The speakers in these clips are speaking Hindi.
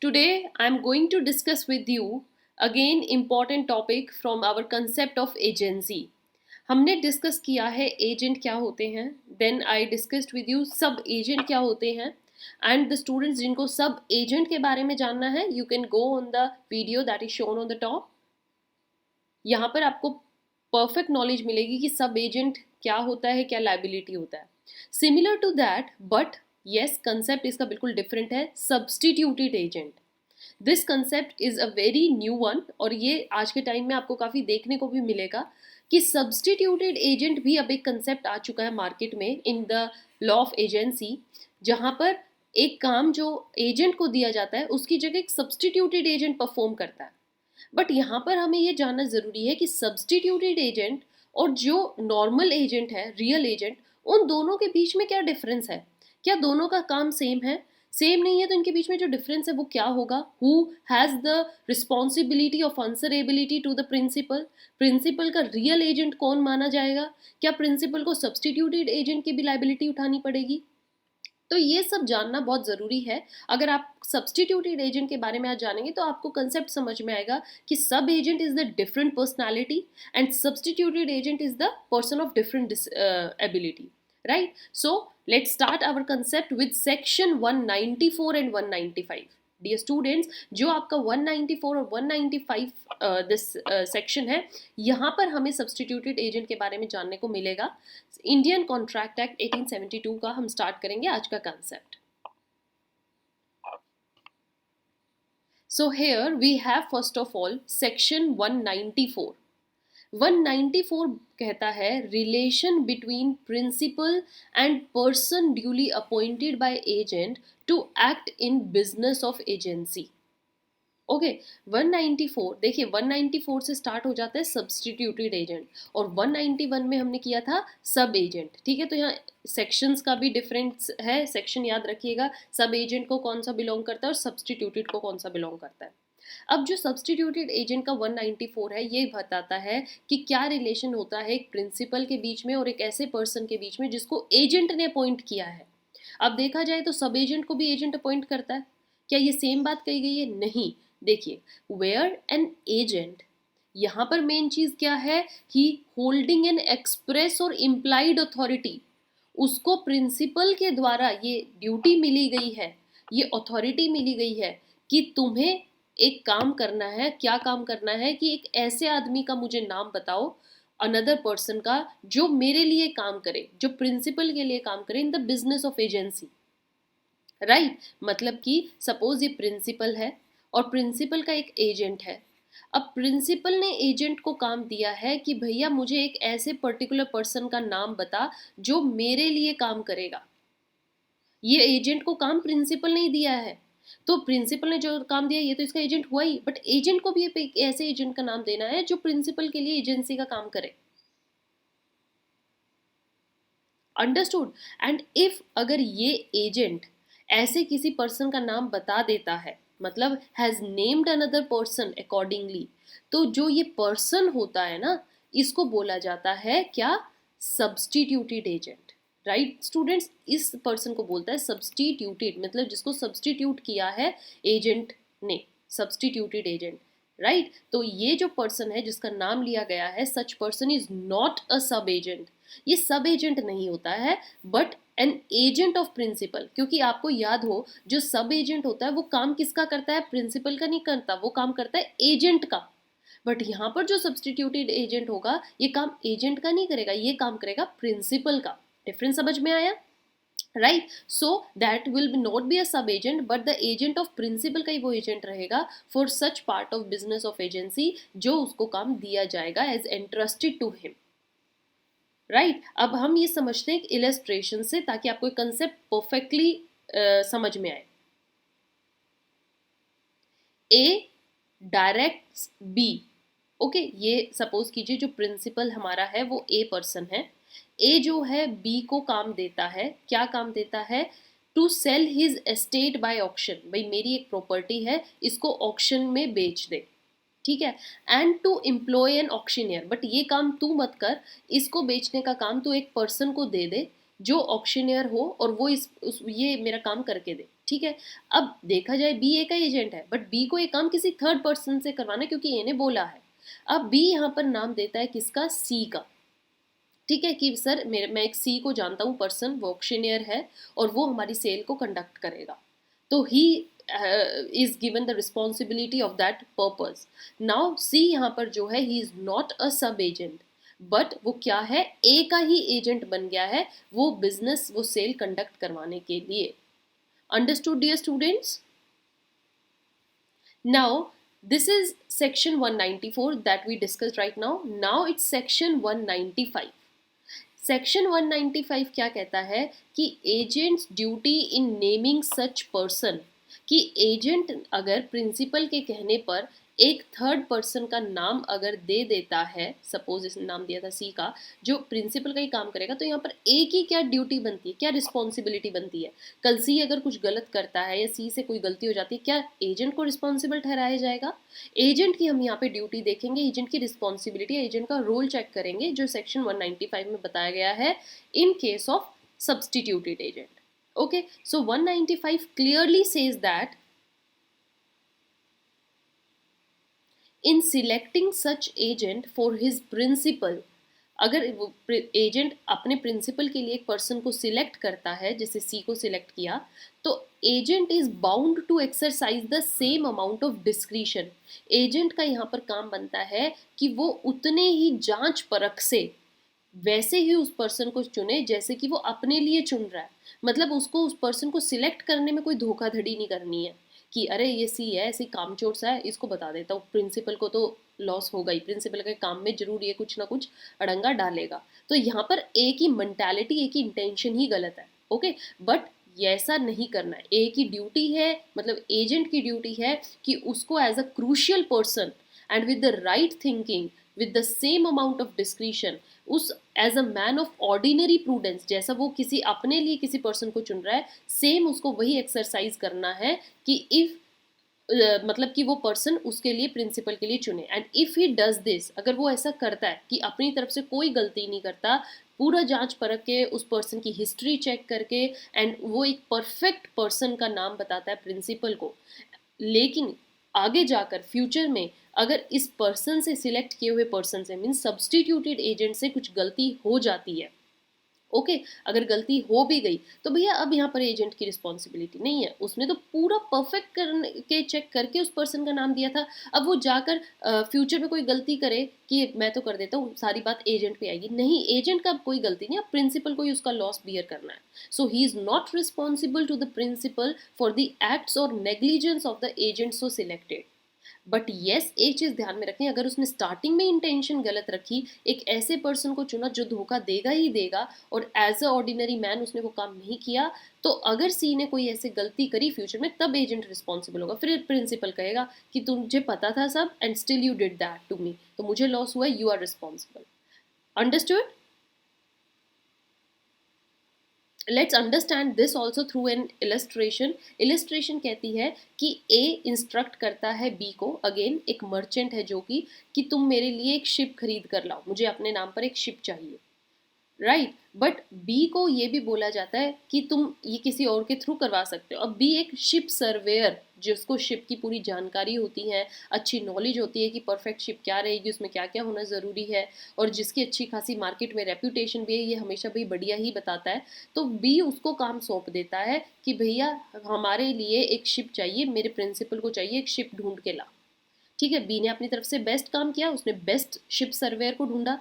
Today I am going to discuss with you again important topic from our concept of agency. हमने डिस्कस किया है एजेंट क्या होते हैं, then I discussed with you sub agent क्या होते हैं एंड द स्टूडेंट्स जिनको सब एजेंट के बारे में जानना है you can go on the video that is shown on the top. यहाँ पर आपको परफेक्ट नॉलेज मिलेगी कि सब एजेंट क्या होता है, क्या लाइबिलिटी होता है. Similar to that but yes concept इसका बिल्कुल डिफरेंट है, substituted agent. This concept is a very new one और ये आज के टाइम में आपको काफ़ी देखने को भी मिलेगा कि सब्सटीट्यूटेड एजेंट भी अब एक कंसेप्ट आ चुका है मार्केट में in the law of agency, जहाँ पर एक काम जो एजेंट को दिया जाता है उसकी जगह एक सब्सटीट्यूटेड एजेंट परफॉर्म करता है. बट यहाँ पर हमें ये जानना ज़रूरी है कि सब्सटीट्यूटेड एजेंट और जो नॉर्मल एजेंट है, रियल एजेंट, उन दोनों के बीच में क्या डिफरेंस है. क्या दोनों का काम सेम है? सेम नहीं है तो इनके बीच में जो डिफरेंस है वो क्या होगा. Who has the responsibility of answerability to the principal. Principal का रियल एजेंट कौन माना जाएगा? क्या प्रिंसिपल को सब्सटीट्यूटेड एजेंट की भी लाइबिलिटी उठानी पड़ेगी? तो ये सब जानना बहुत ज़रूरी है. अगर आप सब्सटीट्यूटेड एजेंट के बारे में आज जानेंगे तो आपको कंसेप्ट समझ में आएगा कि sub agent is the different personality and substituted agent is the person of different ability. Right, so let's start our concept with section 194 and 195. Dear students, जो आपका 194 और 195 दिस सेक्शन है, यहाँ पर हमें सब्सटीट्यूटेड एजेंट के बारे में जानने को मिलेगा. इंडियन कॉन्ट्रैक्ट एक्ट 1872 का हम स्टार्ट करेंगे आज का concept. So here we have first of all section 194. 194 कहता है relation between principal and person duly appointed by agent to act in business of agency. Okay, 194 देखिए, 194 से स्टार्ट हो जाता है सब्सटीट्यूटेड एजेंट और 191 में हमने किया था सब एजेंट. ठीक है, तो यहाँ सेक्शंस का भी डिफरेंस है. सेक्शन याद रखिएगा, सब एजेंट को कौन सा बिलोंग करता है और सब्सटीट्यूटेड को कौन सा बिलोंग करता है. अब जो सब्सटीट्यूटेड एजेंट का 194 है ये बताता है कि क्या रिलेशन होता है एक प्रिंसिपल के बीच में और एक ऐसे पर्सन के बीच में जिसको एजेंट ने अपॉइंट किया है. अब देखा जाए तो सब एजेंट को भी एजेंट अपॉइंट करता है. क्या ये सेम बात कही गई है? नहीं. देखिए, वेयर एन एजेंट, यहाँ पर मेन चीज क्या है कि होल्डिंग एन एक्सप्रेस और इम्प्लाइड अथॉरिटी, उसको प्रिंसिपल के द्वारा ये ड्यूटी मिली गई है, ये अथॉरिटी मिली गई है कि तुम्हें एक काम करना है. क्या काम करना है कि एक ऐसे आदमी का मुझे नाम बताओ, अनदर पर्सन का, जो मेरे लिए काम करे, जो प्रिंसिपल के लिए काम करे in the business of agency. Right, मतलब कि सपोज ये प्रिंसिपल है और प्रिंसिपल का एक एजेंट है. अब प्रिंसिपल ने एजेंट को काम दिया है कि भैया मुझे एक ऐसे पर्टिकुलर पर्सन का नाम बता जो मेरे लिए काम करेगा. ये एजेंट को काम प्रिंसिपल ने दिया है, तो प्रिंसिपल ने जो काम दिया ये तो इसका एजेंट हुआ ही, बट एजेंट को भी एक ऐसे एजेंट का नाम देना है जो प्रिंसिपल के लिए एजेंसी का काम करे. अंडरस्टूड. एंड इफ अगर ये एजेंट ऐसे किसी पर्सन का नाम बता देता है, मतलब has named another person accordingly, तो जो ये पर्सन होता है ना, इसको बोला जाता है क्या? Substituted agent. राइट स्टूडेंट्स, इस पर्सन को बोलता है सब्सटीट्यूटेड, मतलब जिसको सब्सटीट्यूट किया है एजेंट ने, सब्सटीट्यूटेड एजेंट. राइट, तो ये जो पर्सन है जिसका नाम लिया गया है, such person is not a sub agent. ये सब एजेंट नहीं होता है but an agent of principal. क्योंकि आपको याद हो, जो सब एजेंट होता है वो काम किसका करता है? प्रिंसिपल का नहीं करता, वो काम करता है एजेंट का. बट यहाँ पर जो सब्सटीट्यूटेड एजेंट होगा ये काम एजेंट का नहीं करेगा, ये काम करेगा प्रिंसिपल का. डिफरेंस समझ में आया? Right, so that will not be a sub agent but the agent of principal का ही वो एजेंट रहेगा for such part of business of agency जो उसको काम दिया जाएगा as entrusted to him. Right, अब हम ये समझते हैं इलस्ट्रेशन से ताकि आपको कंसेप्ट परफेक्टली समझ में आए. ए डायरेक्ट बी. ओके, ये सपोज कीजिए जो प्रिंसिपल हमारा है वो ए पर्सन है. ए जो है बी को काम देता है. क्या काम देता है? To sell his estate by auction. भाई मेरी एक प्रॉपर्टी है, इसको ऑक्शन में बेच दे. ठीक है, and to employ an auctioneer. But ये काम तू मत कर, इसको बेचने का काम तू एक पर्सन को दे दे जो ऑक्शनियर हो और वो ये मेरा काम करके दे. ठीक है। अब देखा जाए बी ए का एजेंट है, बट बी को ये काम किसी थर्ड पर्सन से करवाना है क्योंकि ए ने बोला है। अब बी यहाँ पर नाम देता है किसका, सी का। ठीक है कि सर मैं एक सी को जानता हूँ पर्सन, वो ऑक्शनियर है और वो हमारी सेल को कंडक्ट करेगा, तो he is given the responsibility of that purpose. Now see यहाँ पर जो है, ही is not a sub agent, but वो क्या है, ए का ही एजेंट बन गया है, वो बिजनेस, वो सेल कंडक्ट करवाने के लिए। Understood dear students? Now, this is section 194 that we discussed right now. Now it's section 195. Section 195 क्या कहता है कि एजेंट्स ड्यूटी इन नेमिंग सच पर्सन, कि एजेंट अगर प्रिंसिपल के कहने पर एक थर्ड पर्सन का नाम अगर दे देता है, सपोज इसने नाम दिया था सी का, जो प्रिंसिपल का ही काम करेगा, तो यहाँ पर ए की क्या ड्यूटी बनती है, क्या रिस्पॉन्सिबिलिटी बनती है। कल सी अगर कुछ गलत करता है या सी से कोई गलती हो जाती है, क्या एजेंट को रिस्पॉन्सिबल ठहराया जाएगा? एजेंट की हम यहाँ पे ड्यूटी देखेंगे, एजेंट की रिस्पॉन्सिबिलिटी, एजेंट का रोल चेक करेंगे, जो सेक्शन 195 में बताया गया है in case of substituted agent. Okay, so 195 clearly says that in selecting such agent for his principal, अगर वो एजेंट अपने प्रिंसिपल के लिए एक पर्सन को सिलेक्ट करता है, जैसे सी को सिलेक्ट किया, तो agent is bound to exercise the same amount of discretion. Agent का यहाँ पर काम बनता है कि वो उतने ही जांच परख से वैसे ही उस पर्सन को चुने जैसे कि वो अपने लिए चुन रहा है। मतलब उसको उस पर्सन को सिलेक्ट करने में कोई धोखाधड़ी नहीं करनी है कि अरे ये सी है, ऐसी कामचोर सा है, इसको बता देता हूँ, प्रिंसिपल को तो लॉस होगा ही, प्रिंसिपल के काम में जरूर ये कुछ ना कुछ अड़ंगा डालेगा। तो यहाँ पर ए की मेंटालिटी, ए की इंटेंशन ही गलत है। ओके, बट ऐसा नहीं करना है। ए की ड्यूटी है, मतलब एजेंट की ड्यूटी है कि उसको as a crucial person and with the right thinking, with the same amount of discretion, उस as a man of ordinary prudence, जैसा वो किसी अपने लिए किसी पर्सन को चुन रहा है, सेम उसको वही एक्सरसाइज करना है कि इफ मतलब कि वो पर्सन उसके लिए, प्रिंसिपल के लिए चुने। And if he does this, अगर वो ऐसा करता है कि अपनी तरफ से कोई गलती नहीं करता, पूरा जांच परख के उस पर्सन की हिस्ट्री चेक करके, एंड वो एक परफेक्ट पर्सन का नाम बताता है प्रिंसिपल को, लेकिन आगे जाकर फ्यूचर में अगर इस पर्सन से सिलेक्ट किए हुए पर्सन से, मीन्स सब्सटीट्यूटेड एजेंट से कुछ गलती हो जाती है, ओके, अगर गलती हो भी गई तो भैया अब यहाँ पर एजेंट की रिस्पॉन्सिबिलिटी नहीं है, उसने तो पूरा परफेक्ट करने के चेक करके उस पर्सन का नाम दिया था। अब वो जाकर फ्यूचर में कोई गलती करे कि मैं तो कर देता हूँ, सारी बात एजेंट पे आएगी, नहीं, एजेंट का कोई गलती नहीं, अब प्रिंसिपल को ही उसका लॉस बियर करना है। So he is not responsible to the principal for the acts और negligence of the agent so selected. But yes, एक चीज ध्यान में रखें, अगर उसने स्टार्टिंग में इंटेंशन गलत रखी, एक ऐसे पर्सन को चुना जो धोखा देगा ही देगा, और एज अ ऑर्डिनरी मैन उसने वो काम नहीं किया, तो अगर सी ने कोई ऐसे गलती करी फ्यूचर में, तब एजेंट रिस्पॉन्सिबल होगा। फिर प्रिंसिपल कहेगा कि तुझे पता था सब and still you did that to me, तो मुझे लॉस हुआ, you are responsible. Understood? Let's understand this also through an illustration. Illustration कहती है कि ए इंस्ट्रक्ट करता है बी को, अगेन एक मर्चेंट है जो कि तुम मेरे लिए एक शिप खरीद कर लाओ, मुझे अपने नाम पर एक शिप चाहिए, राइट। बट बी को ये भी बोला जाता है कि तुम ये किसी और के थ्रू करवा सकते हो। अब बी एक शिप सर्वेयर, जिसको शिप की पूरी जानकारी होती है, अच्छी नॉलेज होती है कि परफेक्ट शिप क्या रहेगी, उसमें क्या क्या होना ज़रूरी है, और जिसकी अच्छी खासी मार्केट में रेप्यूटेशन भी है, ये हमेशा भाई बढ़िया ही बताता है। तो बी उसको काम सौंप देता है कि भैया हमारे लिए एक शिप चाहिए, मेरे प्रिंसिपल को चाहिए, एक शिप ढूंढ के ला। ठीक है, बी ने अपनी तरफ से बेस्ट काम किया, उसने बेस्ट शिप सर्वेयर को ढूंढा,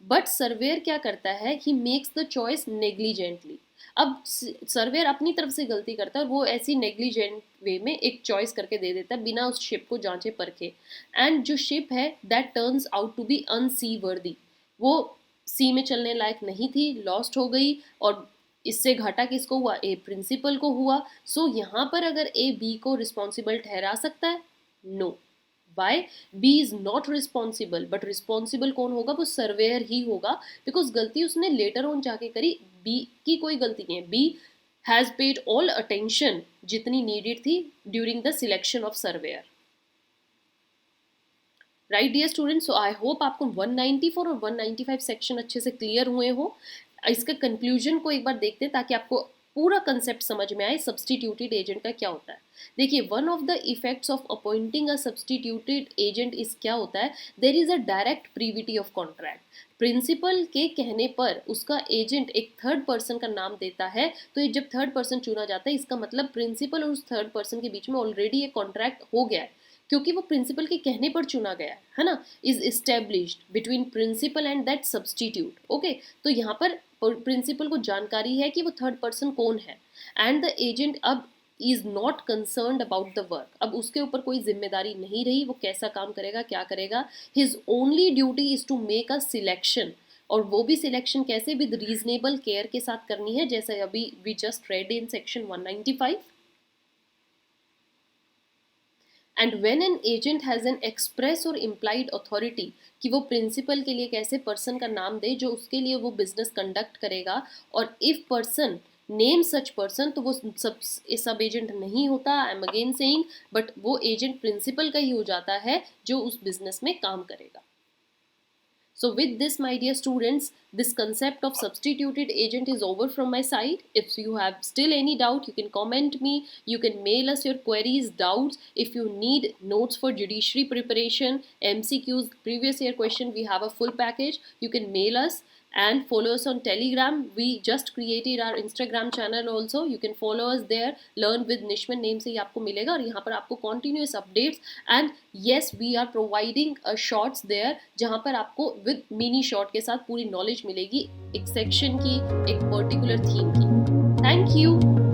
बट सर्वेयर क्या करता है, he makes the choice negligently. अब सर्वेयर अपनी तरफ से गलती करता है और वो ऐसी नेग्लिजेंट वे में एक चॉइस करके दे देता है बिना उस शिप को जांचे परखे, एंड जो शिप है that turns out to be unseaworthy, वो सी में चलने लायक नहीं थी, लॉस्ट हो गई, और इससे घाटा किसको हुआ, ए प्रिंसिपल को हुआ। सो यहाँ पर अगर ए बी को रिस्पॉन्सिबल ठहरा सकता है, no. Why? B is not responsible, but responsible कौन होगा, वो सर्वेयर ही होगा, बिकॉज गलती उसने लेटर ऑन जाके करी, बी की कोई गलती नहीं है। B has paid all attention जितनी नीडेड थी during the selection of surveyor. Right dear student, so I hope आपको 194 और 195 सेक्शन अच्छे से क्लियर हुए हो। इसका कंक्लूजन को एक बार देखते हैं ताकि आपको पूरा कंसेप्ट समझ में आए सब्स्टिट्यूटेड एजेंट का क्या होता है। देखिए, one of the effects of appointing a substituted agent is क्या होता है, there is a direct privity of contract. Principal के कहने पर उसका एजेंट एक थर्ड पर्सन का नाम देता है, तो ये जब थर्ड पर्सन चुना जाता है इसका मतलब प्रिंसिपल और उस थर्ड पर्सन के बीच में ऑलरेडी एक कॉन्ट्रैक्ट हो गया है, क्योंकि वो प्रिंसिपल के कहने पर चुना गया है ना। Is established between principal and that substitute. Okay, तो यहाँ पर प्रिंसिपल को जानकारी है कि वो थर्ड पर्सन कौन है, एंड द एजेंट अब is not concerned about the work. अब उसके ऊपर कोई जिम्मेदारी नहीं रही, वो कैसा काम करेगा, क्या करेगा। His only duty is to make a selection, और वो भी सिलेक्शन कैसे, विद रीजनेबल केयर के साथ करनी है, जैसे अभी we just read in section 195। And when an agent has an express और इम्प्लाइड अथॉरिटी, कि वो प्रिंसिपल के लिए कैसे पर्सन का नाम दे जो उसके लिए वो बिजनेस कंडक्ट करेगा, और if person name such person, तो वो सब एजेंट नहीं होता, I am again saying, but वो एजेंट प्रिंसिपल का ही हो जाता है जो उस बिजनेस में काम करेगा। So with this, my dear students, this concept of substituted agent is over from my side. If you have still any doubt, you can comment me, you can mail us your queries, doubts. If you need notes for judiciary preparation, MCQs, previous year question, we have a full package. You can mail us and follow us on Telegram. We just created our Instagram channel also. You can follow us there. Learn with Nishman name से ही आपको मिलेगा, और यहाँ पर आपको continuous updates, and yes, we are providing a shorts there जहाँ पर आपको with mini short के साथ पूरी knowledge मिलेगी एक section की, एक particular theme की। Thank you.